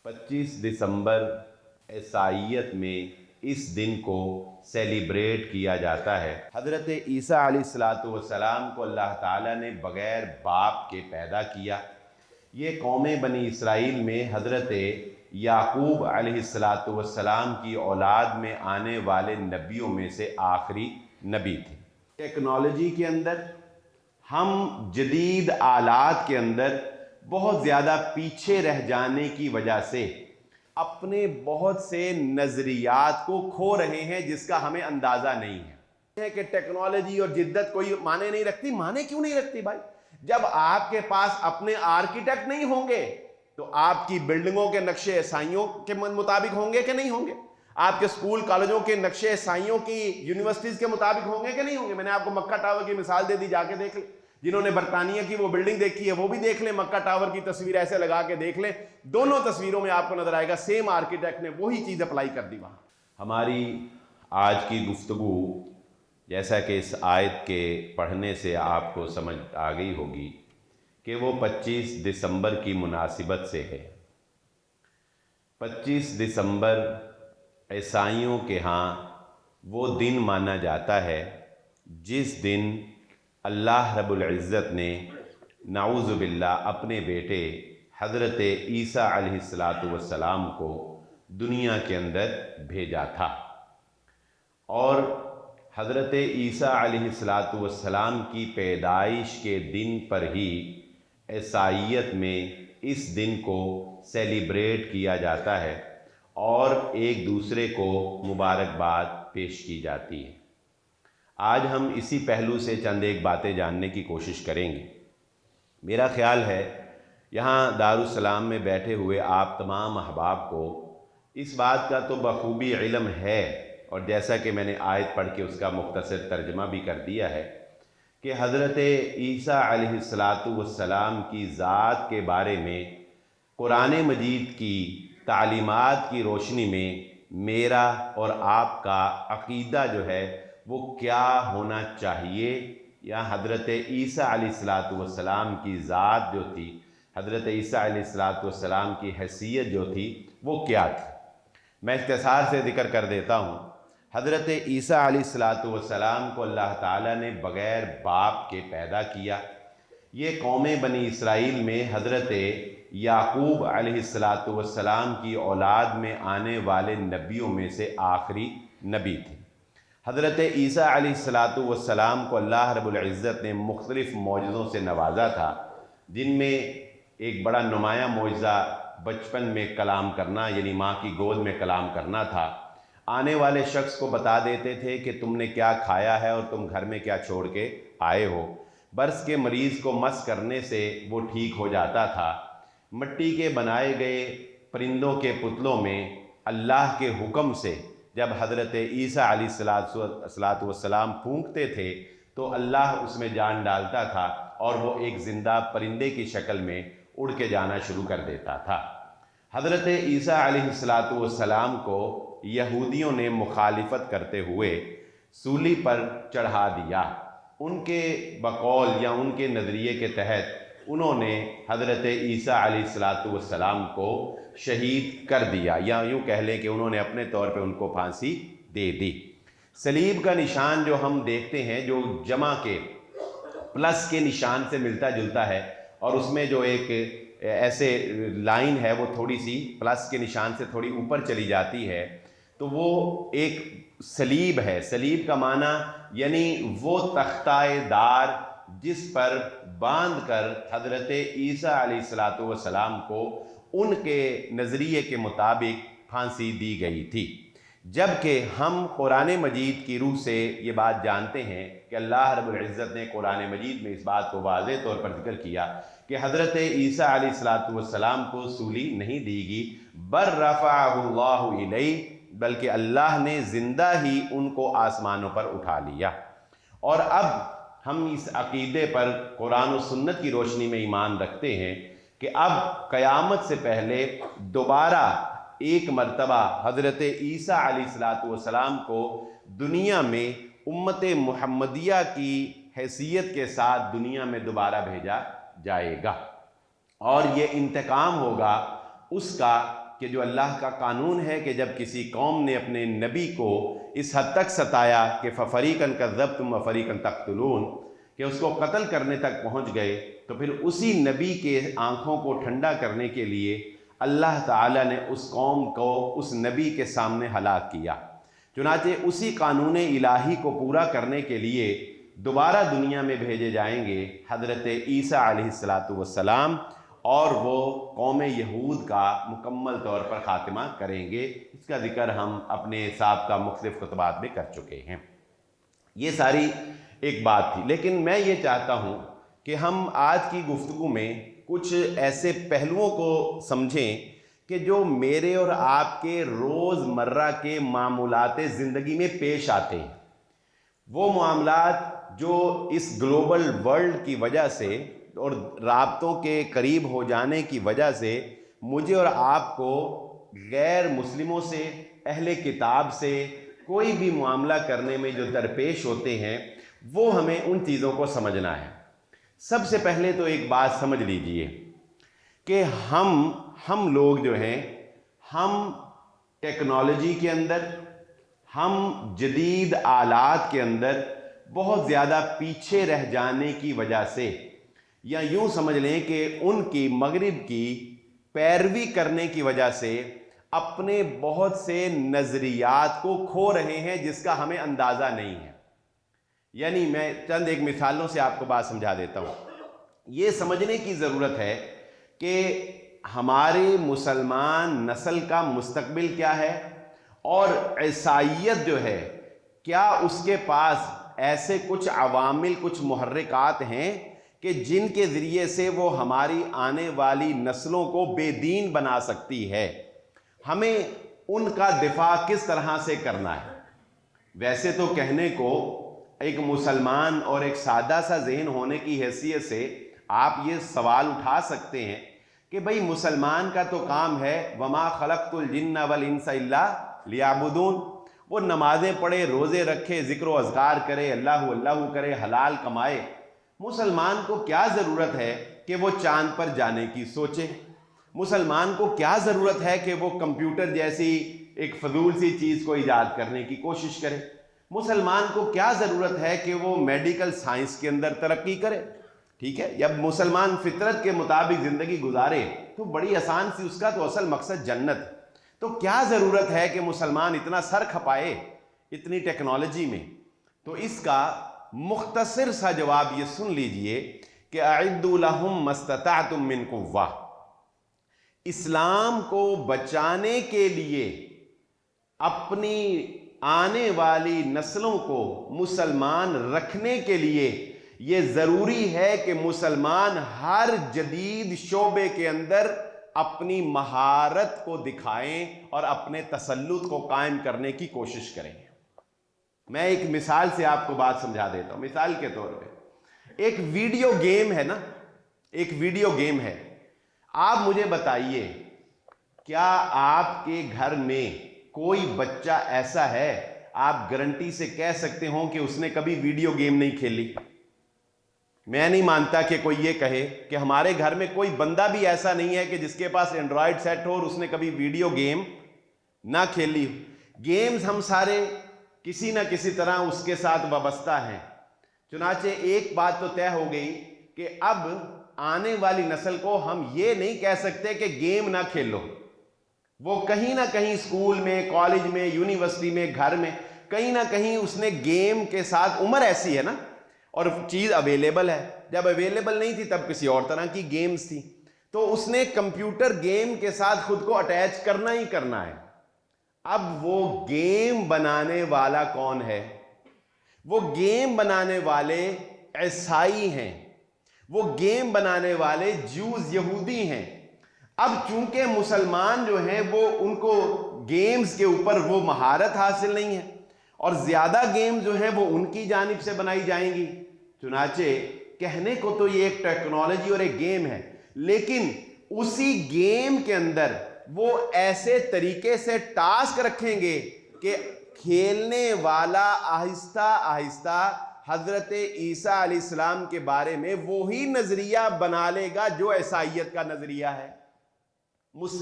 25 دسمبر عیسائیت میں اس دن کو سیلیبریٹ کیا جاتا ہے۔ حضرت عیسیٰ علیہ السلام کو اللہ تعالیٰ نے بغیر باپ کے پیدا کیا۔ یہ قوم بنی اسرائیل میں حضرت یعقوب علیہ السلام کی اولاد میں آنے والے نبیوں میں سے آخری نبی تھے۔ ٹیکنالوجی کے اندر ہم جدید آلات کے اندر بہت زیادہ پیچھے رہ جانے کی وجہ سے اپنے بہت سے نظریات کو کھو رہے ہیں جس کا ہمیں اندازہ نہیں ہے کہ ٹیکنالوجی اور جدت کوئی معنی نہیں رکھتی۔ معنی کیوں نہیں رکھتی بھائی؟ جب آپ کے پاس اپنے آرکیٹیکٹ نہیں ہوں گے تو آپ کی بلڈنگوں کے نقشے عیسائیوں کے مطابق ہوں گے کہ نہیں ہوں گے؟ آپ کے سکول کالجوں کے نقشے عیسائیوں کی یونیورسٹیز کے مطابق ہوں گے کہ نہیں ہوں گے؟ میں نے آپ کو مکہ ٹاور کی مثال دے دی، جا کے دیکھ لیں۔ جنہوں نے برطانیہ کی وہ بلڈنگ دیکھی ہے وہ بھی دیکھ لیں، مکہ ٹاور کی تصویر ایسے لگا کے دیکھ لیں، دونوں تصویروں میں آپ کو نظر آئے گا سیم آرکیٹیکٹ نے وہی چیز اپلائی کر دی وہاں۔ ہماری آج کی گفتگو جیسا کہ اس آیت کے پڑھنے سے آپ کو سمجھ آ گئی ہوگی کہ وہ 25 دسمبر کی مناسبت سے ہے۔ 25 دسمبر عیسائیوں کے ہاں وہ دن مانا جاتا ہے جس دن اللہ رب العزت نے نعوذ باللہ اپنے بیٹے حضرت عیسیٰ علیہ السلام کو دنیا کے اندر بھیجا تھا، اور حضرت عیسیٰ علیہ السلام کی پیدائش کے دن پر ہی عیسائیت میں اس دن کو سیلیبریٹ کیا جاتا ہے اور ایک دوسرے کو مبارکباد پیش کی جاتی ہے۔ آج ہم اسی پہلو سے چند ایک باتیں جاننے کی کوشش کریں گے۔ میرا خیال ہے یہاں دارالسلام میں بیٹھے ہوئے آپ تمام احباب کو اس بات کا تو بخوبی علم ہے، اور جیسا کہ میں نے آیت پڑھ کے اس کا مختصر ترجمہ بھی کر دیا ہے کہ حضرت عیسیٰ علیہ السلام کی ذات کے بارے میں قرآن مجید کی تعلیمات کی روشنی میں میرا اور آپ کا عقیدہ جو ہے وہ کیا ہونا چاہیے، یا حضرت عیسیٰ علیہ السلام کی ذات جو تھی، حضرت عیسیٰ علیہ السلام کی حیثیت جو تھی وہ کیا تھی۔ میں اختصار سے ذکر کر دیتا ہوں۔ حضرت عیسیٰ علیہ السلام کو اللہ تعالیٰ نے بغیر باپ کے پیدا کیا۔ یہ قوم بنی اسرائیل میں حضرت یعقوب علیہ السلام کی اولاد میں آنے والے نبیوں میں سے آخری نبی تھے۔ حضرت عیسیٰ علیہ السلام کو اللہ رب العزت نے مختلف معجزوں سے نوازا تھا، جن میں ایک بڑا نمایاں معجزہ بچپن میں کلام کرنا، یعنی ماں کی گود میں کلام کرنا تھا۔ آنے والے شخص کو بتا دیتے تھے کہ تم نے کیا کھایا ہے اور تم گھر میں کیا چھوڑ کے آئے ہو۔ برس کے مریض کو مس کرنے سے وہ ٹھیک ہو جاتا تھا۔ مٹی کے بنائے گئے پرندوں کے پتلوں میں اللہ کے حکم سے جب حضرت عیسیٰ علیہ السلام پھونکتے تھے تو اللہ اس میں جان ڈالتا تھا اور وہ ایک زندہ پرندے کی شکل میں اڑ کے جانا شروع کر دیتا تھا۔ حضرت عیسیٰ علیہ السلام کو یہودیوں نے مخالفت کرتے ہوئے سولی پر چڑھا دیا۔ ان کے بقول یا ان کے نظریے کے تحت انہوں نے حضرت عیسیٰ علیہ السلام کو شہید کر دیا، یا یوں کہہ لیں کہ انہوں نے اپنے طور پہ ان کو پھانسی دے دی۔ صلیب کا نشان جو ہم دیکھتے ہیں جو جمع کے پلس کے نشان سے ملتا جلتا ہے، اور اس میں جو ایک ایسے لائن ہے وہ تھوڑی سی پلس کے نشان سے تھوڑی اوپر چلی جاتی ہے، تو وہ ایک صلیب ہے۔ صلیب کا معنی یعنی وہ تختہ دار جس پر باندھ کر حضرت عیسیٰ علیہ السلام کو ان کے نظریے کے مطابق پھانسی دی گئی تھی۔ جبکہ ہم قرآن مجید کی روح سے یہ بات جانتے ہیں کہ اللہ رب العزت نے قرآن مجید میں اس بات کو واضح طور پر ذکر کیا کہ حضرت عیسیٰ علیہ السلام کو سولی نہیں دی گی، بل رفعہ اللہ الیہ، بلکہ اللہ نے زندہ ہی ان کو آسمانوں پر اٹھا لیا۔ اور اب ہم اس عقیدے پر قرآن و سنت کی روشنی میں ایمان رکھتے ہیں کہ اب قیامت سے پہلے دوبارہ ایک مرتبہ حضرت عیسیٰ علیہ السلام کو دنیا میں امت محمدیہ کی حیثیت کے ساتھ دنیا میں دوبارہ بھیجا جائے گا، اور یہ انتقام ہوگا اس کا کہ جو اللہ کا قانون ہے کہ جب کسی قوم نے اپنے نبی کو اس حد تک ستایا کہ فَفَرِيقًا كَذَّبْتُمْ وَفَرِيقًا تَقْتُلُونَ، کہ اس کو قتل کرنے تک پہنچ گئے، تو پھر اسی نبی کے آنکھوں کو ٹھنڈا کرنے کے لیے اللہ تعالیٰ نے اس قوم کو اس نبی کے سامنے ہلاک کیا۔ چنانچہ اسی قانون الہی کو پورا کرنے کے لیے دوبارہ دنیا میں بھیجے جائیں گے حضرت عیسیٰ علیہ السلام، اور وہ قوم یہود کا مکمل طور پر خاتمہ کریں گے۔ اس کا ذکر ہم اپنے سابقہ مختلف خطبات میں کر چکے ہیں۔ یہ ساری ایک بات تھی، لیکن میں یہ چاہتا ہوں کہ ہم آج کی گفتگو میں کچھ ایسے پہلوؤں کو سمجھیں کہ جو میرے اور آپ کے روز مرہ کے معمولات زندگی میں پیش آتے ہیں، وہ معاملات جو اس گلوبل ورلڈ کی وجہ سے اور رابطوں کے قریب ہو جانے کی وجہ سے مجھے اور آپ کو غیر مسلموں سے، اہل کتاب سے کوئی بھی معاملہ کرنے میں جو درپیش ہوتے ہیں، وہ ہمیں ان چیزوں کو سمجھنا ہے۔ سب سے پہلے تو ایک بات سمجھ لیجئے کہ ہم لوگ جو ہیں، ہم ٹیکنالوجی کے اندر، ہم جدید آلات کے اندر بہت زیادہ پیچھے رہ جانے کی وجہ سے، یا یوں سمجھ لیں کہ ان کی مغرب کی پیروی کرنے کی وجہ سے اپنے بہت سے نظریات کو کھو رہے ہیں جس کا ہمیں اندازہ نہیں ہے۔ یعنی میں چند ایک مثالوں سے آپ کو بات سمجھا دیتا ہوں۔ یہ سمجھنے کی ضرورت ہے کہ ہماری مسلمان نسل کا مستقبل کیا ہے، اور عیسائیت جو ہے کیا اس کے پاس ایسے کچھ عوامل، کچھ محرکات ہیں کہ جن کے ذریعے سے وہ ہماری آنے والی نسلوں کو بے دین بنا سکتی ہے۔ ہمیں ان کا دفاع کس طرح سے کرنا ہے؟ ویسے تو کہنے کو ایک مسلمان اور ایک سادہ سا ذہن ہونے کی حیثیت سے آپ یہ سوال اٹھا سکتے ہیں کہ بھئی مسلمان کا تو کام ہے وَمَا خَلَقْتُ الْجِنَّ وَالْإِنسَ إِلَّا لِيَعْبُدُونَ، وہ نمازیں پڑھے، روزے رکھے، ذکر و اذکار کرے، اللہ اللہ کرے، حلال کمائے۔ مسلمان کو کیا ضرورت ہے کہ وہ چاند پر جانے کی سوچے؟ مسلمان کو کیا ضرورت ہے کہ وہ کمپیوٹر جیسی ایک فضول سی چیز کو ایجاد کرنے کی کوشش کرے؟ مسلمان کو کیا ضرورت ہے کہ وہ میڈیکل سائنس کے اندر ترقی کرے؟ ٹھیک ہے، جب مسلمان فطرت کے مطابق زندگی گزارے تو بڑی آسان سی، اس کا تو اصل مقصد جنت۔ تو کیا ضرورت ہے کہ مسلمان اتنا سر کھپائے اتنی ٹیکنالوجی میں؟ تو اس کا مختصر سا جواب یہ سن لیجئے کہ اعدوا لهم ما استطعتم من قوة۔ اسلام کو بچانے کے لیے، اپنی آنے والی نسلوں کو مسلمان رکھنے کے لیے یہ ضروری ہے کہ مسلمان ہر جدید شعبے کے اندر اپنی مہارت کو دکھائیں اور اپنے تسلط کو قائم کرنے کی کوشش کریں۔ میں ایک مثال سے آپ کو بات سمجھا دیتا ہوں۔ مثال کے طور پہ ایک ویڈیو گیم ہے نا، ایک ویڈیو گیم ہے۔ آپ مجھے بتائیے، کیا آپ کے گھر میں کوئی بچہ ایسا ہے آپ گارنٹی سے کہہ سکتے ہوں کہ اس نے کبھی ویڈیو گیم نہیں کھیلی؟ میں نہیں مانتا کہ کوئی یہ کہے کہ ہمارے گھر میں کوئی بندہ بھی ایسا نہیں ہے کہ جس کے پاس اینڈرائڈ سیٹ ہو اور اس نے کبھی ویڈیو گیم نہ کھیلی ہو۔ گیمز ہم سارے کسی نہ کسی طرح اس کے ساتھ وابستہ ہیں۔ چنانچہ ایک بات تو طے ہو گئی کہ اب آنے والی نسل کو ہم یہ نہیں کہہ سکتے کہ گیم نہ کھیلو۔ وہ کہیں نہ کہیں اسکول میں، کالج میں، یونیورسٹی میں، گھر میں کہیں نہ کہیں اس نے گیم کے ساتھ، عمر ایسی ہے نا، اور چیز اویلیبل ہے۔ جب اویلیبل نہیں تھی تب کسی اور طرح کی گیمز تھی، تو اس نے کمپیوٹر گیم کے ساتھ خود کو اٹیچ کرنا ہی کرنا ہے۔ اب وہ گیم بنانے والا کون ہے؟ وہ گیم بنانے والے عیسائی ہیں، وہ گیم بنانے والے جوز یہودی ہیں۔ اب چونکہ مسلمان جو ہیں وہ ان کو گیمز کے اوپر وہ مہارت حاصل نہیں ہے، اور زیادہ گیم جو ہیں وہ ان کی جانب سے بنائی جائیں گی۔ چنانچہ کہنے کو تو یہ ایک ٹیکنالوجی اور ایک گیم ہے، لیکن اسی گیم کے اندر وہ ایسے طریقے سے ٹاسک رکھیں گے کہ کھیلنے والا آہستہ آہستہ حضرت عیسیٰ علیہ السلام کے بارے میں وہی نظریہ بنا لے گا جو عیسائیت کا نظریہ ہے۔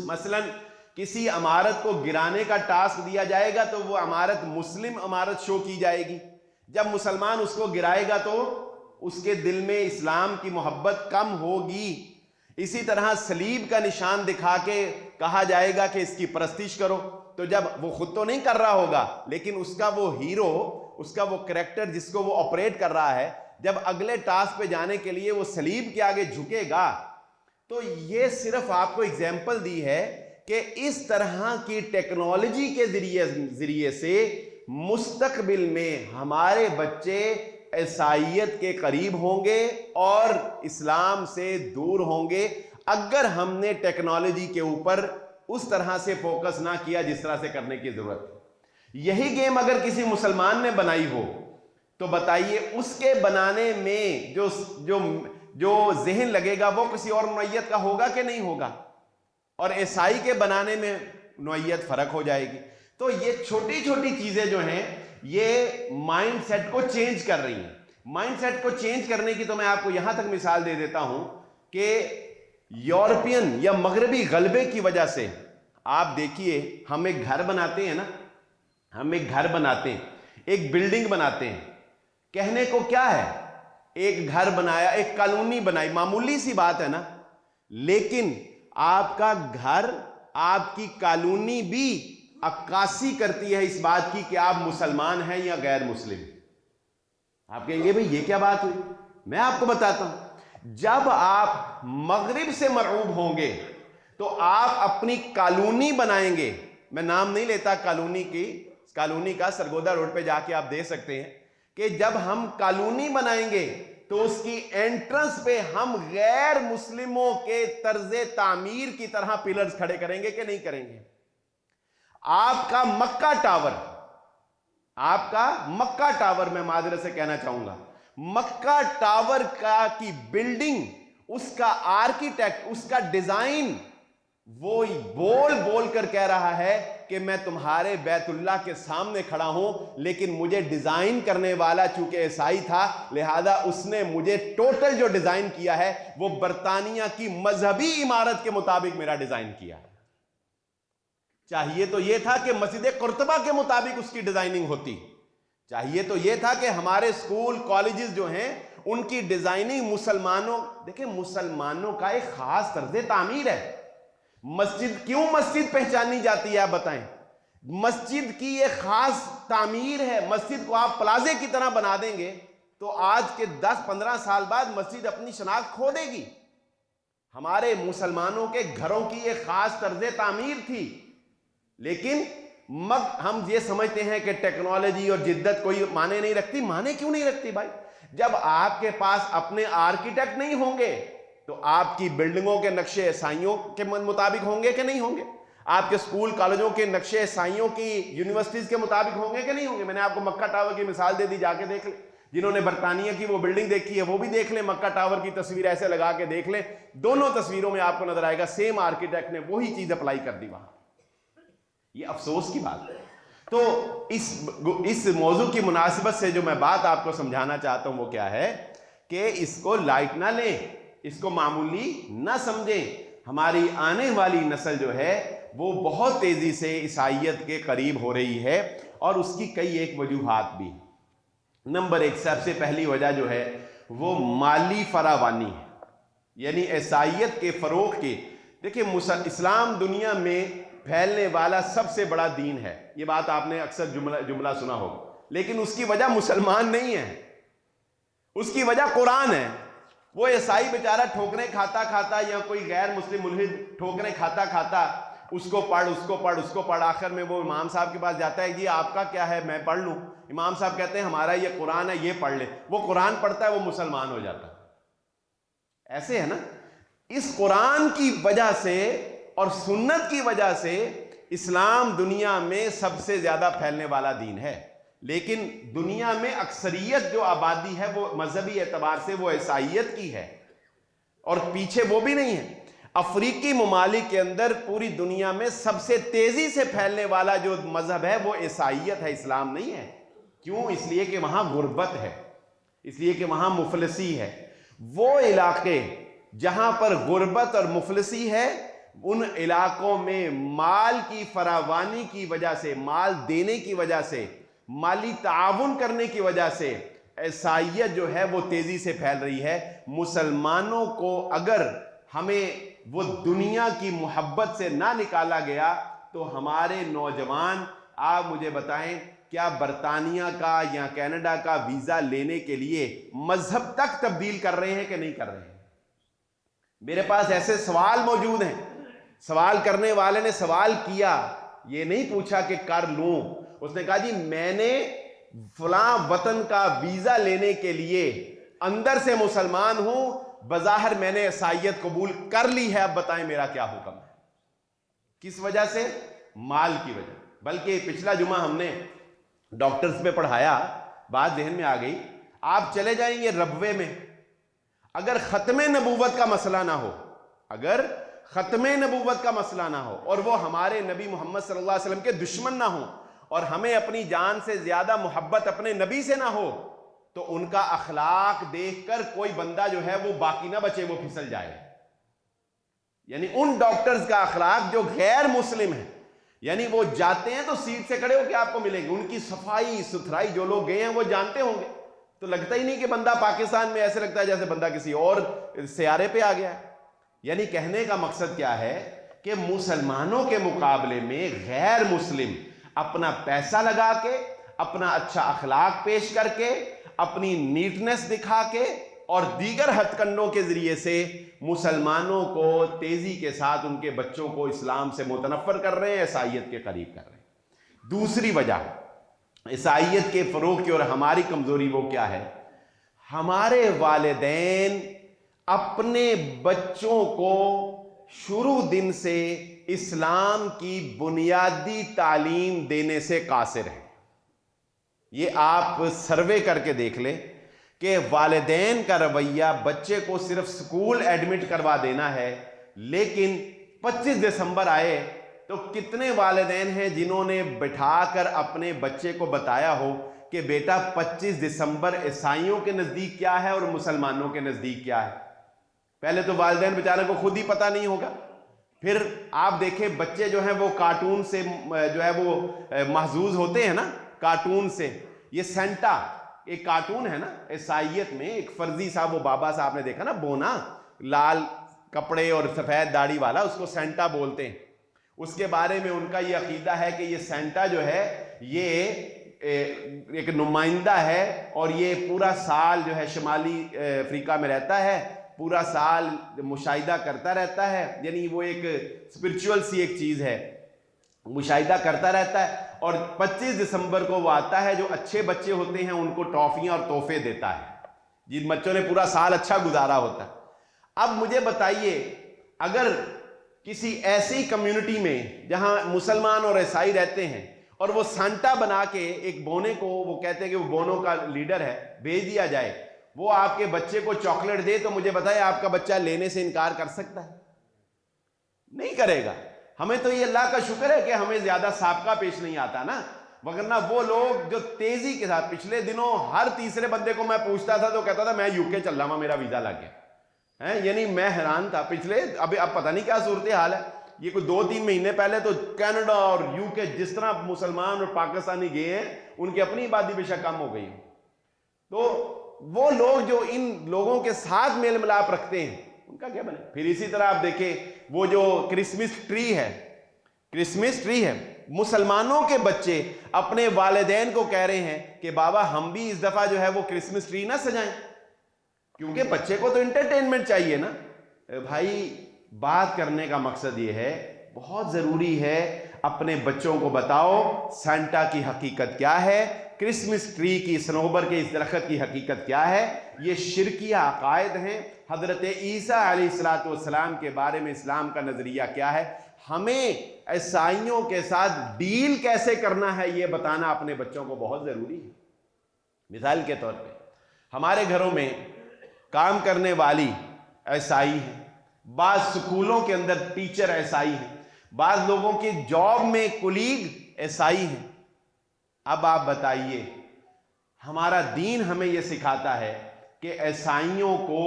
مثلا کسی عمارت کو گرانے کا ٹاسک دیا جائے گا تو وہ عمارت مسلم عمارت شو کی جائے گی. جب مسلمان اس کو گرائے گا تو اس کے دل میں اسلام کی محبت کم ہوگی. اسی طرح صلیب کا نشان دکھا کے کہا جائے گا کہ اس کی پرستش کرو، تو جب وہ خود تو نہیں کر رہا ہوگا لیکن اس کا وہ ہیرو، اس کا وہ کریکٹر جس کو وہ آپریٹ کر رہا ہے، جب اگلے ٹاسک پہ جانے کے لیے وہ صلیب کے آگے جھکے گا. تو یہ صرف آپ کو اگزامپل دی ہے کہ اس طرح کی ٹیکنالوجی کے ذریعے سے مستقبل میں ہمارے بچے عیسائیت کے قریب ہوں گے اور اسلام سے دور ہوں گے اگر ہم نے ٹیکنالوجی کے اوپر اس طرح سے فوکس نہ کیا جس طرح سے کرنے کی ضرورت ہے. یہی گیم اگر کسی مسلمان نے بنائی ہو تو بتائیے اس کے بنانے میں جو ذہن لگے گا وہ کسی اور نوعیت کا ہوگا کہ نہیں ہوگا، اور عیسائی کے بنانے میں نوعیت فرق ہو جائے گی. تو یہ چھوٹی چھوٹی چیزیں جو ہیں یہ مائنڈ سیٹ کو چینج کر رہی ہیں. مائنڈ سیٹ کو چینج کرنے کی تو میں آپ کو یہاں تک مثال دے دیتا ہوں کہ یورپین یا مغربی غلبے کی وجہ سے آپ دیکھیے ہم ایک گھر بناتے ہیں نا، ہم ایک گھر بناتے ہیں، ایک بلڈنگ بناتے ہیں، کہنے کو کیا ہے، ایک گھر بنایا، ایک کالونی بنائی، معمولی سی بات ہے نا. لیکن آپ کا گھر، آپ کی کالونی بھی عکاسی کرتی ہے اس بات کی کہ آپ مسلمان ہیں یا غیر مسلم. آپ کہیں گے بھئی یہ کیا بات ہوئی؟ میں آپ کو بتاتا ہوں. جب آپ مغرب سے مرعوب ہوں گے تو آپ اپنی کالونی بنائیں گے. میں نام نہیں لیتا کالونی کا، سرگودا روڈ پہ جا کے آپ دیکھ سکتے ہیں کہ جب ہم کالونی بنائیں گے تو اس کی انٹرنس پہ ہم غیر مسلموں کے طرز تعمیر کی طرح پلرز کھڑے کریں گے کہ نہیں کریں گے. آپ کا مکہ ٹاور میں معذرت سے کہنا چاہوں گا، مکہ ٹاور کی بلڈنگ، اس کا آرکیٹیکٹ، اس کا ڈیزائن وہ بول کر کہہ رہا ہے کہ میں تمہارے بیت اللہ کے سامنے کھڑا ہوں، لیکن مجھے ڈیزائن کرنے والا چونکہ عیسائی تھا لہذا اس نے مجھے ٹوٹل جو ڈیزائن کیا ہے وہ برطانیہ کی مذہبی عمارت کے مطابق میرا ڈیزائن کیا ہے. چاہیے تو یہ تھا کہ مسجد قرطبہ کے مطابق اس کی ڈیزائننگ ہوتی، چاہیے تو یہ تھا کہ ہمارے سکول کالجز جو ہیں ان کی ڈیزائننگ دیکھیں مسلمانوں کا ایک خاص طرز تعمیر ہے. کیوں مسجد پہچانی جاتی ہے آپ بتائیں؟ مسجد کی ایک خاص تعمیر ہے. مسجد کو آپ پلازے کی طرح بنا دیں گے تو آج کے 10-15 سال بعد مسجد اپنی شناخت کھو دے گی. ہمارے مسلمانوں کے گھروں کی ایک خاص طرز تعمیر تھی، لیکن ہم یہ سمجھتے ہیں کہ ٹیکنالوجی اور جدت کوئی معنی نہیں رکھتی. معنی کیوں نہیں رکھتی بھائی؟ جب آپ کے پاس اپنے آرکیٹیکٹ نہیں ہوں گے تو آپ کی بلڈنگوں کے نقشے عیسائیوں کے مطابق ہوں گے کہ نہیں ہوں گے؟ آپ کے سکول کالجوں کے نقشے عیسائیوں کی یونیورسٹیز کے مطابق ہوں گے کہ نہیں ہوں گے؟ میں نے آپ کو مکہ ٹاور کی مثال دے دی، جا کے دیکھ لیں. جنہوں نے برطانیہ کی وہ بلڈنگ دیکھی ہے وہ بھی دیکھ لیں، مکہ ٹاور کی تصویر ایسے لگا کے دیکھ لیں، دونوں تصویروں میں آپ کو نظر آئے گا سیم آرکیٹیکٹ نے وہی چیز اپلائی کر دی وہاں. یہ افسوس کی بات ہے. تو اس موضوع کی مناسبت سے جو میں بات آپ کو سمجھانا چاہتا ہوں وہ کیا ہے کہ اس کو لائٹ نہ لیں، اس کو معمولی نہ سمجھیں. ہماری آنے والی نسل جو ہے وہ بہت تیزی سے عیسائیت کے قریب ہو رہی ہے اور اس کی کئی ایک وجوہات بھی. نمبر 1 سب سے پہلی وجہ جو ہے وہ مالی فراوانی ہے، یعنی عیسائیت کے فروغ کی. دیکھیں اسلام دنیا میں پھیلنے والا سب سے بڑا دین ہے، یہ بات آپ نے اکثر جملہ سنا ہوگا، لیکن اس کی وجہ مسلمان نہیں ہے، اس کی وجہ قرآن ہے. وہ عیسائی بیچارہ ٹھوکریں کھاتا یا کوئی غیر مسلم ملحد ٹھوکریں کھاتا اس کو پڑھ، آخر میں وہ امام صاحب کے پاس جاتا ہے، یہ آپ کا کیا ہے میں پڑھ لوں؟ امام صاحب کہتے ہیں ہمارا یہ قرآن ہے، یہ پڑھ لے. وہ قرآن پڑھتا ہے، وہ مسلمان ہو جاتا ہے. ایسے ہے نا. اس قرآن کی وجہ سے اور سنت کی وجہ سے اسلام دنیا میں سب سے زیادہ پھیلنے والا دین ہے، لیکن دنیا میں اکثریت جو آبادی ہے وہ مذہبی اعتبار سے وہ عیسائیت کی ہے، اور پیچھے وہ بھی نہیں ہے. افریقی ممالک کے اندر پوری دنیا میں سب سے تیزی سے پھیلنے والا جو مذہب ہے وہ عیسائیت ہے، اسلام نہیں ہے. کیوں؟ اس لیے کہ وہاں غربت ہے، اس لیے کہ وہاں مفلسی ہے. وہ علاقے جہاں پر غربت اور مفلسی ہے ان علاقوں میں مال کی فراوانی کی وجہ سے، مال دینے کی وجہ سے، مالی تعاون کرنے کی وجہ سے عیسائیت جو ہے وہ تیزی سے پھیل رہی ہے۔ مسلمانوں کو اگر ہمیں وہ دنیا کی محبت سے نہ نکالا گیا تو ہمارے نوجوان، آپ مجھے بتائیں، کیا برطانیہ کا یا کینیڈا کا ویزا لینے کے لیے مذہب تک تبدیل کر رہے ہیں کہ نہیں کر رہے ہیں؟ میرے پاس ایسے سوال موجود ہیں، سوال کرنے والے نے سوال کیا، یہ نہیں پوچھا کہ کر لوں، اس نے کہا جی میں نے فلاں وطن کا ویزا لینے کے لیے اندر سے مسلمان ہوں، بظاہر میں نے عیسائیت قبول کر لی ہے، اب بتائیں میرا کیا حکم ہے؟ کس وجہ سے؟ مال کی وجہ۔ بلکہ پچھلا جمعہ ہم نے ڈاکٹرز پہ پڑھایا، بات ذہن میں آ گئی، آپ چلے جائیں گے ربوے میں، اگر ختم نبوت کا مسئلہ نہ ہو، اگر ختم نبوت کا مسئلہ نہ ہو اور وہ ہمارے نبی محمد صلی اللہ علیہ وسلم کے دشمن نہ ہوں اور ہمیں اپنی جان سے زیادہ محبت اپنے نبی سے نہ ہو، تو ان کا اخلاق دیکھ کر کوئی بندہ جو ہے وہ باقی نہ بچے، وہ پھسل جائے۔ یعنی ان ڈاکٹرز کا اخلاق جو غیر مسلم ہیں، یعنی وہ جاتے ہیں تو سیٹ سے کھڑے ہو کے آپ کو ملیں گے، ان کی صفائی ستھرائی جو لوگ گئے ہیں وہ جانتے ہوں گے، تو لگتا ہی نہیں کہ بندہ پاکستان میں، ایسے لگتا ہے جیسے بندہ کسی اور سیارے پہ آ گیا ہے۔ یعنی کہنے کا مقصد کیا ہے کہ مسلمانوں کے مقابلے میں غیر مسلم اپنا پیسہ لگا کے، اپنا اچھا اخلاق پیش کر کے، اپنی نیٹنس دکھا کے اور دیگر ہتھ کنڈوں کے ذریعے سے مسلمانوں کو تیزی کے ساتھ ان کے بچوں کو اسلام سے متنفر کر رہے ہیں، عیسائیت کے قریب کر رہے ہیں۔ دوسری وجہ عیسائیت کے فروغ کی اور ہماری کمزوری وہ کیا ہے؟ ہمارے والدین اپنے بچوں کو شروع دن سے اسلام کی بنیادی تعلیم دینے سے قاصر ہیں۔ یہ آپ سروے کر کے دیکھ لیں کہ والدین کا رویہ بچے کو صرف سکول ایڈمٹ کروا دینا ہے، لیکن 25 دسمبر آئے تو کتنے والدین ہیں جنہوں نے بٹھا کر اپنے بچے کو بتایا ہو کہ بیٹا 25 دسمبر عیسائیوں کے نزدیک کیا ہے اور مسلمانوں کے نزدیک کیا ہے؟ پہلے تو والدین بیچارے کو خود ہی پتہ نہیں ہوگا، پھر آپ دیکھیں بچے جو ہیں وہ کارٹون سے جو ہے وہ محظوظ ہوتے ہیں نا، کارٹون سے۔ یہ سینٹا ایک کارٹون ہے نا عیسائیت میں، ایک فرضی صاحب، وہ بابا صاحب نے دیکھا نا، بونا، لال کپڑے اور سفید داڑھی والا، اس کو سینٹا بولتے ہیں۔ اس کے بارے میں ان کا یہ عقیدہ ہے کہ یہ سینٹا جو ہے یہ ایک نمائندہ ہے اور یہ پورا سال جو ہے شمالی افریقہ میں رہتا ہے، پورا سال مشاہدہ کرتا رہتا ہے، یعنی وہ ایک اسپرچول سی ایک چیز ہے، مشاہدہ کرتا رہتا ہے، اور 25 دسمبر کو وہ آتا ہے، جو اچھے بچے ہوتے ہیں ان کو ٹافیاں اور تحفے دیتا ہے، جن بچوں نے پورا سال اچھا گزارا ہوتا ہے۔ اب مجھے بتائیے، اگر کسی ایسی کمیونٹی میں جہاں مسلمان اور عیسائی رہتے ہیں اور وہ سانٹا بنا کے ایک بونے کو، وہ کہتے ہیں کہ وہ بونوں کا لیڈر ہے، بھیج دیا جائے، وہ آپ کے بچے کو چاکلیٹ دے، تو مجھے بتائیں آپ کا بچہ لینے سے انکار کر سکتا ہے؟ نہیں کرے گا۔ ہمیں تو یہ اللہ کا شکر ہے کہ ہمیں زیادہ سابقہ پیش نہیں آتا نا، وگرنہ وہ لوگ جو تیزی کے ساتھ، پچھلے دنوں ہر تیسرے بندے کو میں پوچھتا تھا تو کہتا تھا میں یو کے چل رہا ہوں، میرا ویزا لگ گیا ہے، یعنی میں حیران تھا پچھلے، اب پتہ نہیں کیا صورتحال ہے۔ یہ کوئی 2-3 مہینے پہلے تو کینیڈا اور یو کے جس طرح مسلمان اور پاکستانی گئے ہیں، ان کی اپنی آبادی بے شک کم ہو گئی ہے۔ تو وہ لوگ جو ان لوگوں کے ساتھ میل ملاپ رکھتے ہیں ان کا کیا بنے؟ پھر اسی طرح آپ دیکھیں وہ جو کرسمس ٹری ہے، مسلمانوں کے بچے اپنے والدین کو کہہ رہے ہیں کہ بابا ہم بھی اس دفعہ جو ہے وہ کرسمس ٹری نہ سجائیں، کیونکہ بچے کو تو انٹرٹینمنٹ چاہیے نا۔ بھائی بات کرنے کا مقصد یہ ہے، بہت ضروری ہے اپنے بچوں کو بتاؤ سانٹا کی حقیقت کیا ہے، کرسمس ٹری کی، صنوبر کے اس درخت کی حقیقت کیا ہے۔ یہ شرکیہ عقائد ہیں۔ حضرت عیسیٰ علیہ السلام کے بارے میں اسلام کا نظریہ کیا ہے، ہمیں عیسائیوں کے ساتھ ڈیل کیسے کرنا ہے یہ بتانا اپنے بچوں کو بہت ضروری ہے۔ مثال کے طور پہ ہمارے گھروں میں کام کرنے والی عیسائی ہیں، بعض سکولوں کے اندر ٹیچر عیسائی ہیں، بعض لوگوں کی جاب میں کولیگ عیسائی ہیں۔ اب آپ بتائیے، ہمارا دین ہمیں یہ سکھاتا ہے کہ عیسائیوں کو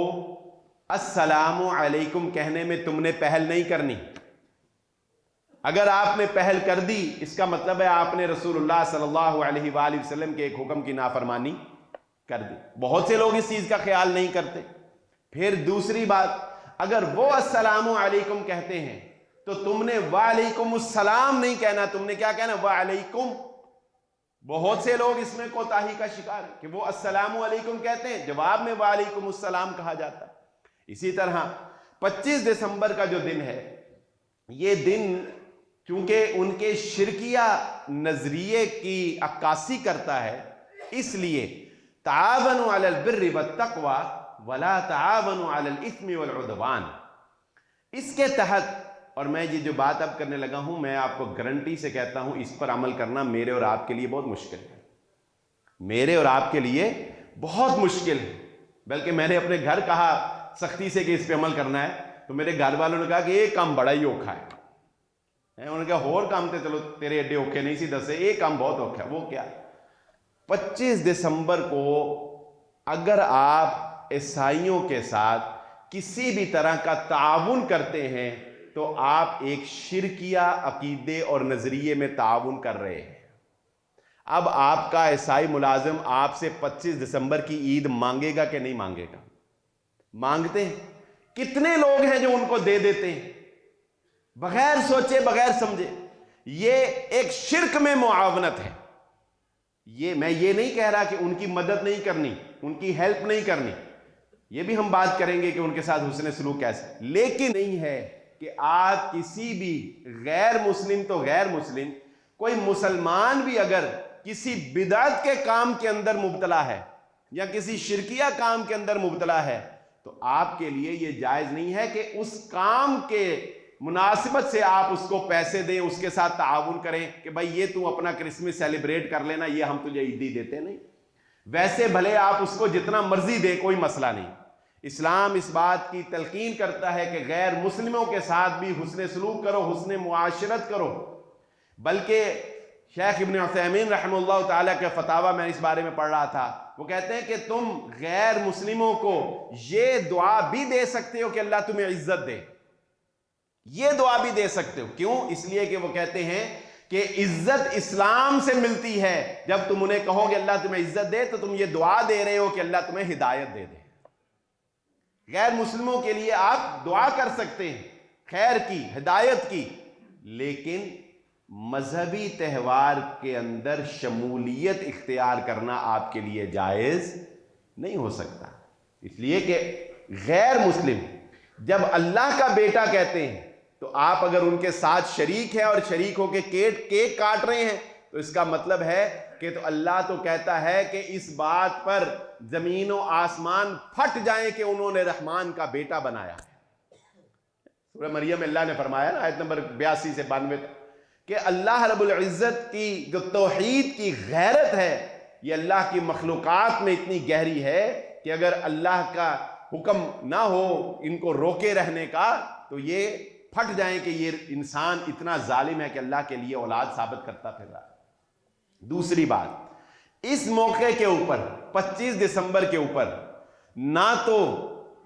السلام علیکم کہنے میں تم نے پہل نہیں کرنی، اگر آپ نے پہل کر دی اس کا مطلب ہے آپ نے رسول اللہ صلی اللہ علیہ وآلہ وسلم کے ایک حکم کی نافرمانی کر دی. بہت سے لوگ اس چیز کا خیال نہیں کرتے. پھر دوسری بات، اگر وہ السلام علیکم کہتے ہیں تو تم نے وعلیکم السلام نہیں کہنا، تم نے کیا کہنا؟ وعلیکم. بہت سے لوگ اس میں کوتاہی کا شکار ہیں کہ وہ السلام علیکم کہتے ہیں، جواب میں وعلیکم السلام کہا جاتا ہے. اسی طرح 25 دسمبر کا جو دن ہے، یہ دن چونکہ ان کے شرکیہ نظریے کی عکاسی کرتا ہے، اس لیے تعاونوا علی البر والتقوی ولا تعاونوا علی الاثم والعدوان، اس کے تحت. اور میں یہ جو بات اب کرنے لگا ہوں، میں آپ کو گارنٹی سے کہتا ہوں اس پر عمل کرنا میرے اور آپ کے لیے بہت مشکل ہے، میرے اور آپ کے لیے بہت مشکل ہے. بلکہ میں نے اپنے گھر کہا سختی سے کہ اس پہ عمل کرنا ہے، تو میرے گھر والوں نے کہا کہ یہ کام بڑا ہی اوکھا ہے. انہوں نے کہا اور کام تے چلو تیرے ایڈے اوکھے نہیں سی دسے، یہ کام بہت اوکھا ہے. وہ کیا؟ 25 دسمبر کو اگر آپ عیسائیوں کے ساتھ کسی بھی طرح کا تعاون کرتے ہیں تو آپ ایک شرکیہ عقیدے اور نظریے میں تعاون کر رہے ہیں. اب آپ کا عیسائی ملازم آپ سے 25 دسمبر کی عید مانگے گا کہ نہیں مانگے گا؟ مانگتے ہیں. کتنے لوگ ہیں جو ان کو دے دیتے ہیں بغیر سوچے بغیر سمجھے. یہ ایک شرک میں معاونت ہے. میں یہ نہیں کہہ رہا کہ ان کی مدد نہیں کرنی، ان کی ہیلپ نہیں کرنی، یہ بھی ہم بات کریں گے کہ ان کے ساتھ حسن سلوک کیسے، لیکن نہیں ہے کہ آپ کسی بھی غیر مسلم تو غیر مسلم، کوئی مسلمان بھی اگر کسی بدعت کے کام کے اندر مبتلا ہے یا کسی شرکیہ کام کے اندر مبتلا ہے تو آپ کے لیے یہ جائز نہیں ہے کہ اس کام کے مناسبت سے آپ اس کو پیسے دیں، اس کے ساتھ تعاون کریں کہ بھائی یہ تو اپنا کرسمس سیلیبریٹ کر لینا، یہ ہم تجھے عیدی دیتے نہیں. ویسے بھلے آپ اس کو جتنا مرضی دیں، کوئی مسئلہ نہیں. اسلام اس بات کی تلقین کرتا ہے کہ غیر مسلموں کے ساتھ بھی حسن سلوک کرو، حسن معاشرت کرو. بلکہ شیخ ابن عثیمین رحمہ اللہ تعالیٰ کے فتاوی میں اس بارے میں پڑھ رہا تھا، وہ کہتے ہیں کہ تم غیر مسلموں کو یہ دعا بھی دے سکتے ہو کہ اللہ تمہیں عزت دے. یہ دعا بھی دے سکتے ہو. کیوں؟ اس لیے کہ وہ کہتے ہیں کہ عزت اسلام سے ملتی ہے. جب تم انہیں کہو کہ اللہ تمہیں عزت دے تو تم یہ دعا دے رہے ہو کہ اللہ تمہیں ہدایت دے دے. غیر مسلموں کے لیے آپ دعا کر سکتے ہیں خیر کی، ہدایت کی، لیکن مذہبی تہوار کے اندر شمولیت اختیار کرنا آپ کے لیے جائز نہیں ہو سکتا. اس لیے کہ غیر مسلم جب اللہ کا بیٹا کہتے ہیں تو آپ اگر ان کے ساتھ شریک ہیں اور شریک ہو کے کیک کاٹ رہے ہیں تو اس کا مطلب ہے کہ تو اللہ تو کہتا ہے کہ اس بات پر زمین و آسمان پھٹ جائیں کہ انہوں نے رحمان کا بیٹا بنایا ہے. سورہ مریم اللہ نے فرمایا نا آیت نمبر 82 سے 92 کہ اللہ رب العزت کی جو توحید کی غیرت ہے یہ اللہ کی مخلوقات میں اتنی گہری ہے کہ اگر اللہ کا حکم نہ ہو ان کو روکے رہنے کا تو یہ پھٹ جائیں کہ یہ انسان اتنا ظالم ہے کہ اللہ کے لیے اولاد ثابت کرتا پھر رہا ہے. دوسری بات، اس موقع کے اوپر 25 دسمبر کے اوپر نہ تو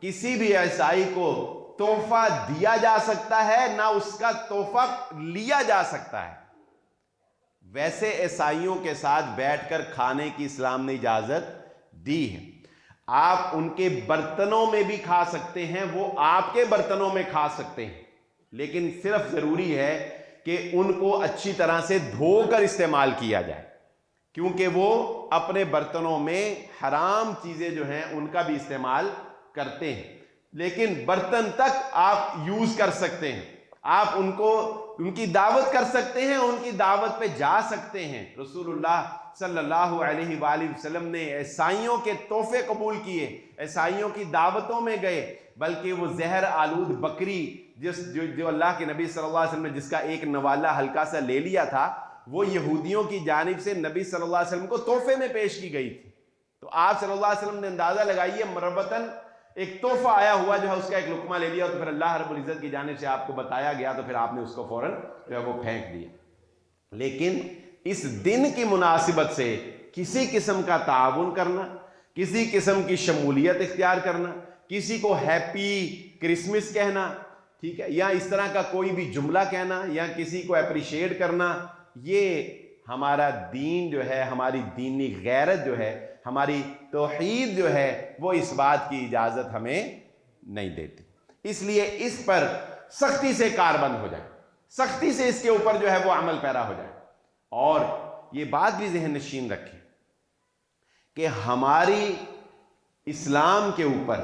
کسی بھی عیسائی کو تحفہ دیا جا سکتا ہے نہ اس کا تحفہ لیا جا سکتا ہے. ویسے عیسائیوں کے ساتھ بیٹھ کر کھانے کی اسلام نے اجازت دی ہے. آپ ان کے برتنوں میں بھی کھا سکتے ہیں، وہ آپ کے برتنوں میں کھا سکتے ہیں، لیکن صرف ضروری ہے کہ ان کو اچھی طرح سے دھو کر استعمال کیا جائے، کیونکہ وہ اپنے برتنوں میں حرام چیزیں جو ہیں ان کا بھی استعمال کرتے ہیں. لیکن برتن تک آپ یوز کر سکتے ہیں، آپ ان کی دعوت کر سکتے ہیں، ان کی دعوت پہ جا سکتے ہیں. رسول اللہ صلی اللہ علیہ وآلہ وسلم نے عیسائیوں کے تحفے قبول کیے، عیسائیوں کی دعوتوں میں گئے، بلکہ وہ زہر آلود بکری جو اللہ کے نبی صلی اللہ علیہ وسلم نے جس کا ایک نوالا ہلکا سا لے لیا تھا، وہ یہودیوں کی جانب سے نبی صلی اللہ علیہ وسلم کو تحفے میں پیش کی گئی تھی. تو آپ صلی اللہ علیہ وسلم نے اندازہ لگائیے مربتاً ایک تحفہ آیا ہوا جو ہے اس کا ایک لقمہ لے لیا تو پھر اللہ رب العزت کی جانب سے آپ کو بتایا گیا تو پھر آپ نے اس کو فوراً جو ہے وہ پھینک دیا. لیکن اس دن کی مناسبت سے کسی قسم کا تعاون کرنا، کسی قسم کی شمولیت اختیار کرنا، کسی کو ہیپی کرسمس کہنا، ٹھیک ہے، یا اس طرح کا کوئی بھی جملہ کہنا یا کسی کو اپریشیٹ کرنا، یہ ہمارا دین جو ہے، ہماری دینی غیرت جو ہے، ہماری توحید جو ہے، وہ اس بات کی اجازت ہمیں نہیں دیتی۔ اس لیے اس پر سختی سے کاربند ہو جائے، سختی سے اس کے اوپر جو ہے وہ عمل پیرا ہو جائے، اور یہ بات بھی ذہن نشین رکھیں کہ ہماری اسلام کے اوپر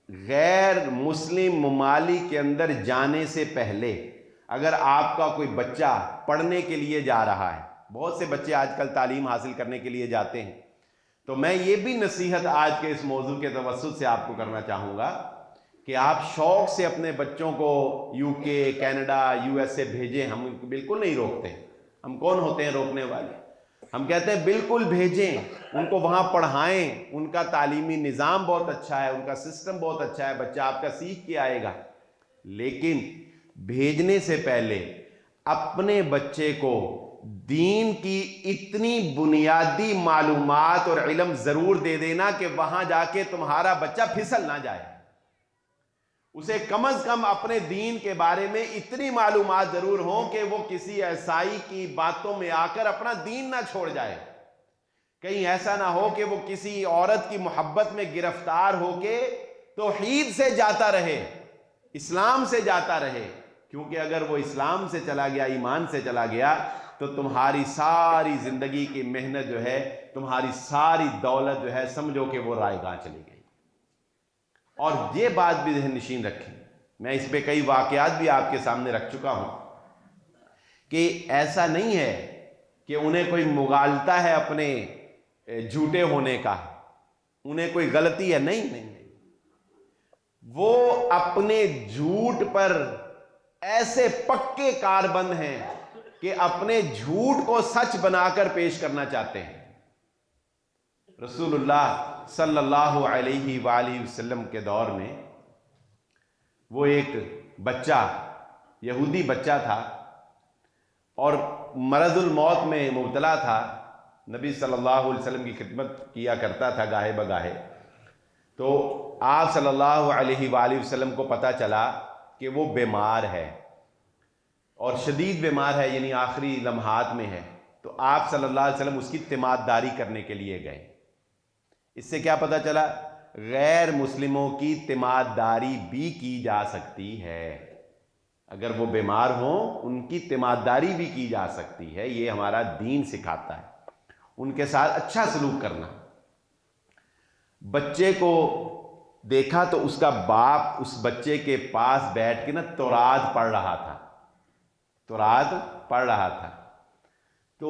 غیر مسلم ممالک کے اندر جانے سے پہلے اگر آپ کا کوئی بچہ پڑھنے کے لیے جا رہا ہے، بہت سے بچے آج کل تعلیم حاصل کرنے کے لیے جاتے ہیں، تو میں یہ بھی نصیحت آج کے اس موضوع کے توسط سے آپ کو کرنا چاہوں گا کہ آپ شوق سے اپنے بچوں کو یو کے، کینیڈا، یو ایس اے بھیجیں۔ ہم بالکل نہیں روکتے، ہم کون ہوتے ہیں روکنے والے؟ ہم کہتے ہیں بالکل بھیجیں، ان کو وہاں پڑھائیں، ان کا تعلیمی نظام بہت اچھا ہے، ان کا سسٹم بہت اچھا ہے، بچہ آپ کا سیکھ کے آئے گا، لیکن بھیجنے سے پہلے اپنے بچے کو دین کی اتنی بنیادی معلومات اور علم ضرور دے دینا کہ وہاں جا کے تمہارا بچہ پھسل نہ جائے۔ اسے کم از کم اپنے دین کے بارے میں اتنی معلومات ضرور ہوں کہ وہ کسی عیسائی کی باتوں میں آ کر اپنا دین نہ چھوڑ جائے، کہیں ایسا نہ ہو کہ وہ کسی عورت کی محبت میں گرفتار ہو کے توحید سے جاتا رہے، اسلام سے جاتا رہے، کیونکہ اگر وہ اسلام سے چلا گیا، ایمان سے چلا گیا، تو تمہاری ساری زندگی کی محنت جو ہے، تمہاری ساری دولت جو ہے، سمجھو کہ وہ رائے گاہ چلی گئی۔ اور یہ بات بھی ذہن نشین رکھیں، میں اس پہ کئی واقعات بھی آپ کے سامنے رکھ چکا ہوں کہ ایسا نہیں ہے کہ انہیں کوئی مغالطہ ہے اپنے جھوٹے ہونے کا، انہیں کوئی غلطی ہے، نہیں، وہ اپنے جھوٹ پر ایسے پکے کاربند ہیں کہ اپنے جھوٹ کو سچ بنا کر پیش کرنا چاہتے ہیں۔ رسول اللہ صلی اللہ علیہ وآلہ وسلم کے دور میں وہ ایک بچہ، یہودی بچہ تھا اور مرض الموت میں مبتلا تھا، نبی صلی اللہ علیہ وسلم کی خدمت کیا کرتا تھا گاہے بگاہے، تو آپ صلی اللہ علیہ وآلہ وسلم کو پتہ چلا کہ وہ بیمار ہے اور شدید بیمار ہے، یعنی آخری لمحات میں ہے، تو آپ صلی اللہ علیہ وسلم اس کی تیمارداری کرنے کے لیے گئے۔ اس سے کیا پتہ چلا؟ غیر مسلموں کی تیمارداری بھی کی جا سکتی ہے، اگر وہ بیمار ہوں ان کی تیمارداری بھی کی جا سکتی ہے، یہ ہمارا دین سکھاتا ہے، ان کے ساتھ اچھا سلوک کرنا۔ بچے کو دیکھا تو اس کا باپ اس بچے کے پاس بیٹھ کے تورات پڑھ رہا تھا، تو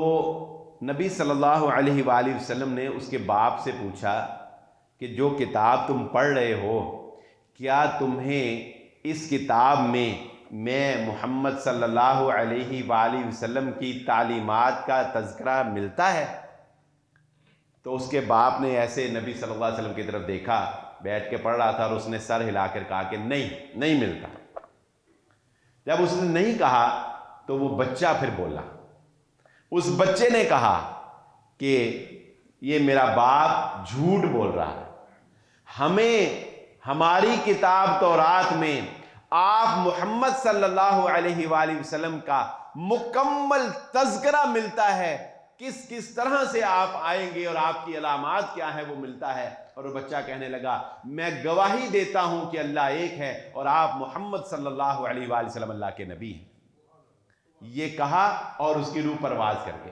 نبی صلی اللہ علیہ وآلہ وسلم نے اس کے باپ سے پوچھا کہ جو کتاب تم پڑھ رہے ہو، کیا تمہیں اس کتاب میں محمد صلی اللہ علیہ وآلہ وسلم کی تعلیمات کا تذکرہ ملتا ہے؟ تو اس کے باپ نے ایسے نبی صلی اللہ علیہ وسلم کی طرف دیکھا، بیٹھ کے پڑھ رہا تھا، اور اس نے سر ہلا کر کہا کہ نہیں ملتا۔ جب اس نے نہیں کہا تو وہ بچہ پھر بولا، اس بچے نے کہا کہ یہ میرا باپ جھوٹ بول رہا ہے، ہمیں ہماری کتاب تورات میں آپ محمد صلی اللہ علیہ وآلہ وسلم کا مکمل تذکرہ ملتا ہے، کس طرح سے آپ آئیں گے اور آپ کی علامات کیا ہیں وہ ملتا ہے۔ اور وہ بچہ کہنے لگا میں گواہی دیتا ہوں کہ اللہ ایک ہے اور آپ محمد صلی اللہ علیہ وآلہ وسلم اللہ کے نبی ہیں۔ یہ کہا اور اس کی روح پرواز کر گئی۔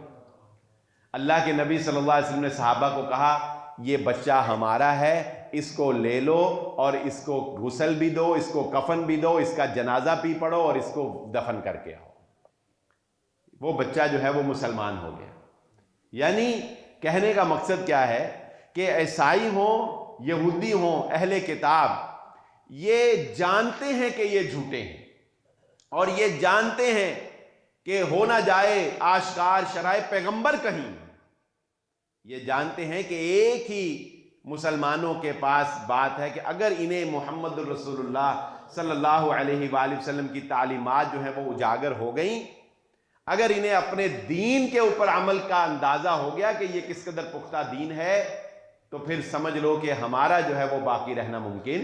اللہ کے نبی صلی اللہ علیہ وسلم نے صحابہ کو کہا یہ بچہ ہمارا ہے، اس کو لے لو اور اس کو غسل بھی دو، اس کو کفن بھی دو، اس کا جنازہ بھی پڑھو اور اس کو دفن کر کے آؤ۔ وہ بچہ جو ہے وہ مسلمان ہو گیا۔ یعنی کہنے کا مقصد کیا ہے کہ عیسائی ہوں، یہودی ہوں، اہل کتاب، یہ جانتے ہیں کہ یہ جھوٹے ہیں، اور یہ جانتے ہیں کہ ہو نہ جائے آشکار شرائع پیغمبر کہیں، یہ جانتے ہیں کہ ایک ہی مسلمانوں کے پاس بات ہے کہ اگر انہیں محمد الرسول اللہ صلی اللہ علیہ وآلہ وسلم کی تعلیمات جو ہیں وہ اجاگر ہو گئیں، اگر انہیں اپنے دین کے اوپر عمل کا اندازہ ہو گیا کہ یہ کس قدر پختہ دین ہے، تو پھر سمجھ لو کہ ہمارا جو ہے وہ باقی رہنا ممکن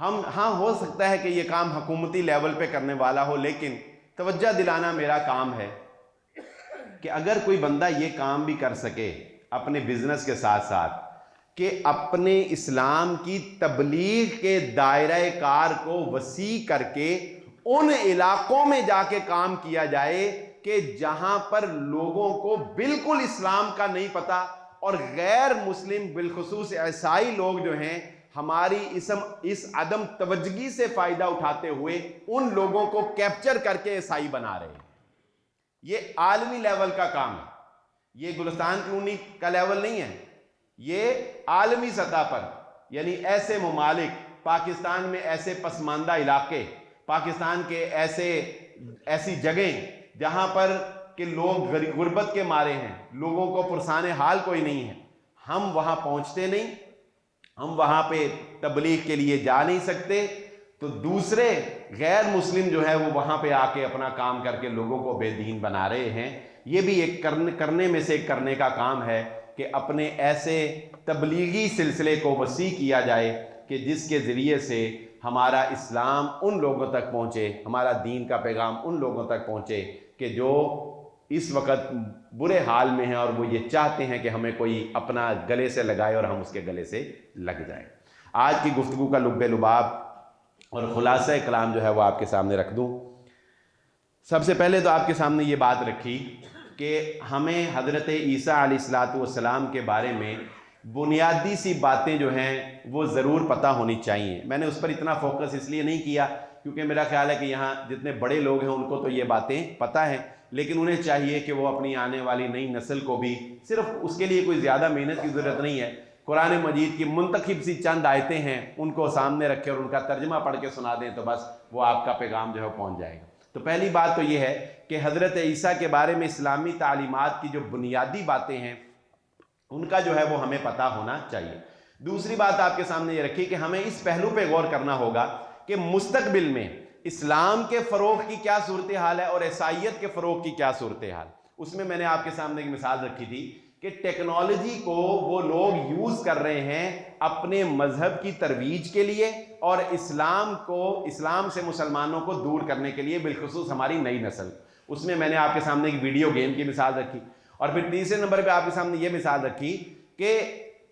ہاں ہو سکتا ہے کہ یہ کام حکومتی لیول پہ کرنے والا ہو، لیکن توجہ دلانا میرا کام ہے کہ اگر کوئی بندہ یہ کام بھی کر سکے اپنے بزنس کے ساتھ ساتھ کہ اپنے اسلام کی تبلیغ کے دائرہ کار کو وسیع کر کے ان علاقوں میں جا کے کام کیا جائے کہ جہاں پر لوگوں کو بالکل اسلام کا نہیں پتہ، اور غیر مسلم بالخصوص عیسائی لوگ جو ہیں ہماری اس عدم توجہی سے فائدہ اٹھاتے ہوئے ان لوگوں کو کیپچر کر کے عیسائی بنا رہے ہیں۔ یہ عالمی لیول کا کام ہے، یہ گلستان کلونی کا لیول نہیں ہے، یہ عالمی سطح پر، یعنی ایسے ممالک، پاکستان میں ایسے پسماندہ علاقے، پاکستان کے ایسی جگہیں جہاں پر کہ لوگ غربت کے مارے ہیں، لوگوں کو پرسان حال کوئی نہیں ہے، ہم وہاں پہنچتے نہیں، ہم وہاں پہ تبلیغ کے لیے جا نہیں سکتے، تو دوسرے غیر مسلم جو ہے وہ وہاں پہ آ کے اپنا کام کر کے لوگوں کو بے دین بنا رہے ہیں۔ یہ بھی ایک کرنے میں سے ایک کرنے کا کام ہے کہ اپنے ایسے تبلیغی سلسلے کو وسیع کیا جائے کہ جس کے ذریعے سے ہمارا اسلام ان لوگوں تک پہنچے، ہمارا دین کا پیغام ان لوگوں تک پہنچے کہ جو اس وقت برے حال میں ہیں اور وہ یہ چاہتے ہیں کہ ہمیں کوئی اپنا گلے سے لگائے اور ہم اس کے گلے سے لگ جائیں۔ آج کی گفتگو کا لب لباب اور خلاصہ کلام جو ہے وہ آپ کے سامنے رکھ دوں۔ سب سے پہلے تو آپ کے سامنے یہ بات رکھی کہ ہمیں حضرت عیسیٰ علیہ السلام کے بارے میں بنیادی سی باتیں جو ہیں وہ ضرور پتہ ہونی چاہیے۔ میں نے اس پر اتنا فوکس اس لیے نہیں کیا کیونکہ میرا خیال ہے کہ یہاں جتنے بڑے لوگ ہیں ان کو تو یہ باتیں پتہ ہیں، لیکن انہیں چاہیے کہ وہ اپنی آنے والی نئی نسل کو بھی، صرف اس کے لیے کوئی زیادہ محنت کی ضرورت نہیں ہے، قرآن مجید کی منتخب سی چند آیتیں ہیں ان کو سامنے رکھے اور ان کا ترجمہ پڑھ کے سنا دیں تو بس وہ آپ کا پیغام جو ہے پہنچ جائے گا۔ تو پہلی بات تو یہ ہے کہ حضرت عیسیٰ کے بارے میں اسلامی تعلیمات کی جو بنیادی باتیں ہیں ان کا جو ہے وہ ہمیں پتہ ہونا چاہیے۔ دوسری بات آپ کے سامنے یہ رکھی کہ ہمیں اس پہلو پہ غور کرنا ہوگا کہ مستقبل میں اسلام کے فروغ کی کیا صورتحال ہے اور عیسائیت کے فروغ کی کیا صورتحال۔ اس میں نے آپ کے سامنے ایک مثال رکھی تھی کہ ٹیکنالوجی کو وہ لوگ یوز کر رہے ہیں اپنے مذہب کی ترویج کے لیے اور اسلام سے مسلمانوں کو دور کرنے کے لیے، بالخصوص ہماری نئی نسل۔ اس میں نے آپ کے سامنے ایک ویڈیو گیم کی مثال رکھی، اور پھر تیسرے نمبر پہ آپ کے سامنے یہ مثال رکھی کہ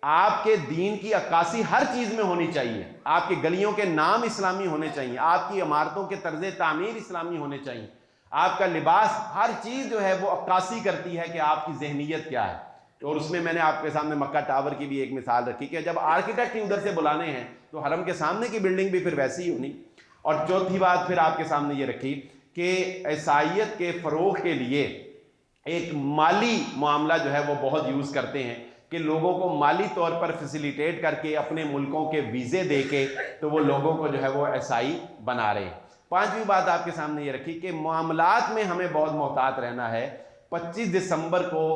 آپ کے دین کی عکاسی ہر چیز میں ہونی چاہیے، آپ کی گلیوں کے نام اسلامی ہونے چاہیے، آپ کی عمارتوں کے طرز تعمیر اسلامی ہونے چاہیے، آپ کا لباس، ہر چیز جو ہے وہ عکاسی کرتی ہے کہ آپ کی ذہنیت کیا ہے۔ اور اس میں نے آپ کے سامنے مکہ ٹاور کی بھی ایک مثال رکھی کہ جب آرکیٹیکٹ ہی ادھر سے بلانے ہیں تو حرم کے سامنے کی بلڈنگ بھی پھر ویسی ہی ہونی۔ اور چوتھی بات پھر آپ کے سامنے یہ رکھی کہ عیسائیت کے فروغ کے لیے ایک مالی معاملہ جو ہے وہ بہت یوز کرتے ہیں کہ لوگوں کو مالی طور پر فیسیلیٹیٹ کر کے اپنے ملکوں کے ویزے دے کے تو وہ لوگوں کو جو ہے وہ عیسائی بنا رہے ہیں۔ پانچویں بات آپ کے سامنے یہ رکھی کہ معاملات میں ہمیں بہت محتاط رہنا ہے۔ 25 دسمبر کو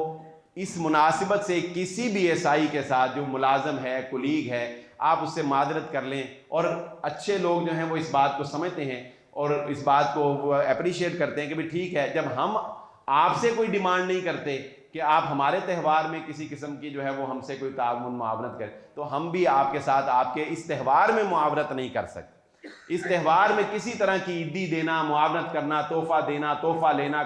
اس مناسبت سے کسی بھی عیسائی کے ساتھ جو ملازم ہے، کولیگ ہے، آپ اس سے معذرت کر لیں، اور اچھے لوگ جو ہیں وہ اس بات کو سمجھتے ہیں اور اس بات کو وہ اپریشیٹ کرتے ہیں کہ بھی ٹھیک ہے، جب ہم آپ سے کوئی ڈیمانڈ نہیں کرتے کہ آپ ہمارے تہوار میں کسی قسم کی جو ہے وہ ہم سے کوئی تعاون معاونت کریں، تو ہم بھی آپ کے ساتھ آپ کے اس تہوار میں معاونت نہیں کر سکتے۔ اس تہوار میں کسی طرح کی عیدی دینا، معاونت کرنا، تحفہ دینا، تحفہ لینا،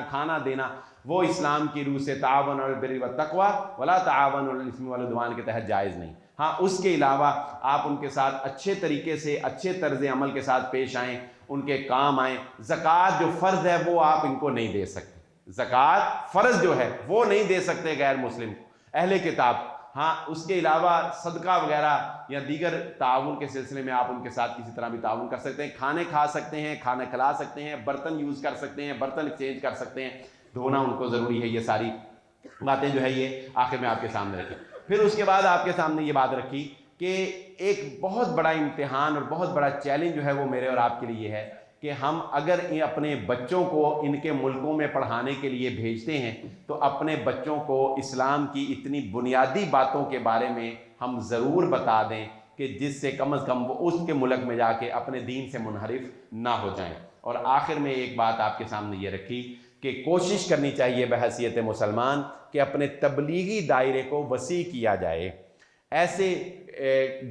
کھانا دینا، وہ اسلام کی روح سے تعاون علی البر والتقوی ولا تعاون علی الاثم والعدوان کے تحت جائز نہیں۔ ہاں، اس کے علاوہ آپ ان کے ساتھ اچھے طریقے سے، اچھے طرز عمل کے ساتھ پیش آئیں، ان کے کام آئیں۔ زکوٰۃ جو فرض ہے وہ آپ ان کو نہیں دے سکتے، زکوٰۃ فرض جو ہے وہ نہیں دے سکتے غیر مسلم کو، اہل کتاب۔ ہاں، اس کے علاوہ صدقہ وغیرہ یا دیگر تعاون کے سلسلے میں آپ ان کے ساتھ کسی طرح بھی تعاون کر سکتے ہیں، کھانے کھا سکتے ہیں، کھانا کھلا سکتے ہیں، برتن یوز کر سکتے ہیں، برتن ایکسچینج کر سکتے ہیں، دھونا ان کو ضروری ہے۔ یہ ساری باتیں جو ہے یہ آخر میں آپ کے سامنے رکھی۔ پھر اس کے بعد آپ کے سامنے یہ بات رکھی کہ ایک بہت بڑا امتحان اور بہت بڑا چیلنج جو ہے وہ میرے اور آپ کے لیے ہے کہ ہم اگر اپنے بچوں کو ان کے ملکوں میں پڑھانے کے لیے بھیجتے ہیں تو اپنے بچوں کو اسلام کی اتنی بنیادی باتوں کے بارے میں ہم ضرور بتا دیں کہ جس سے کم از کم وہ اس کے ملک میں جا کے اپنے دین سے منحرف نہ ہو جائیں۔ اور آخر میں ایک بات آپ کے سامنے یہ رکھی کہ کوشش کرنی چاہیے بحیثیت مسلمان کہ اپنے تبلیغی دائرے کو وسیع کیا جائے۔ ایسے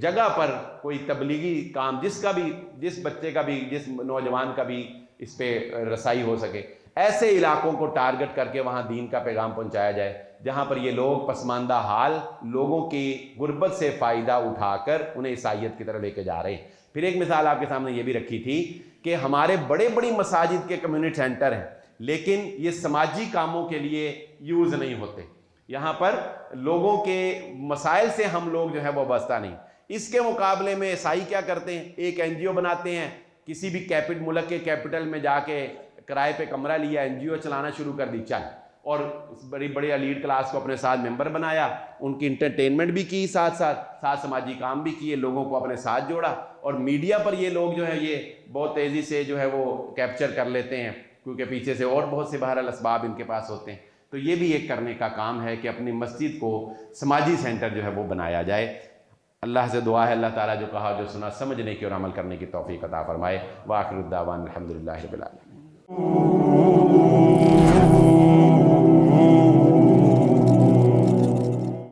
جگہ پر کوئی تبلیغی کام جس بچے کا بھی جس نوجوان کا بھی اس پہ رسائی ہو سکے، ایسے علاقوں کو ٹارگٹ کر کے وہاں دین کا پیغام پہنچایا جائے جہاں پر یہ لوگ پسماندہ حال لوگوں کی غربت سے فائدہ اٹھا کر انہیں عیسائیت کی طرف لے کے جا رہے ہیں۔ پھر ایک مثال آپ کے سامنے یہ بھی رکھی تھی کہ ہمارے بڑی مساجد کے کمیونٹی سینٹر ہیں لیکن یہ سماجی کاموں کے لیے یوز نہیں ہوتے، یہاں پر لوگوں کے مسائل سے ہم لوگ جو ہے وہ وابستہ نہیں۔ اس کے مقابلے میں عیسائی کیا کرتے ہیں، ایک این جی او بناتے ہیں، کسی بھی ملک کے کیپٹل میں جا کے کرائے پہ کمرہ لیا، این جی او چلانا شروع کر دی، چل، اور بڑی ایلیٹ کلاس کو اپنے ساتھ ممبر بنایا، ان کی انٹرٹینمنٹ بھی کی، ساتھ سماجی کام بھی کیے، لوگوں کو اپنے ساتھ جوڑا، اور میڈیا پر یہ لوگ جو ہے یہ بہت تیزی سے جو ہے وہ کیپچر کر لیتے ہیں کیونکہ پیچھے سے اور بہت سے بہرحال اسباب ان کے پاس ہوتے ہیں۔ تو یہ بھی ایک کرنے کا کام ہے کہ اپنی مسجد کو سماجی سینٹر جو ہے وہ بنایا جائے۔ اللہ سے دعا ہے اللہ تعالیٰ جو کہا جو سنا سمجھنے کی اور عمل کرنے کی توفیق عطا فرمائے۔ وآخر الدعوانا الحمدللہ رب العالمین۔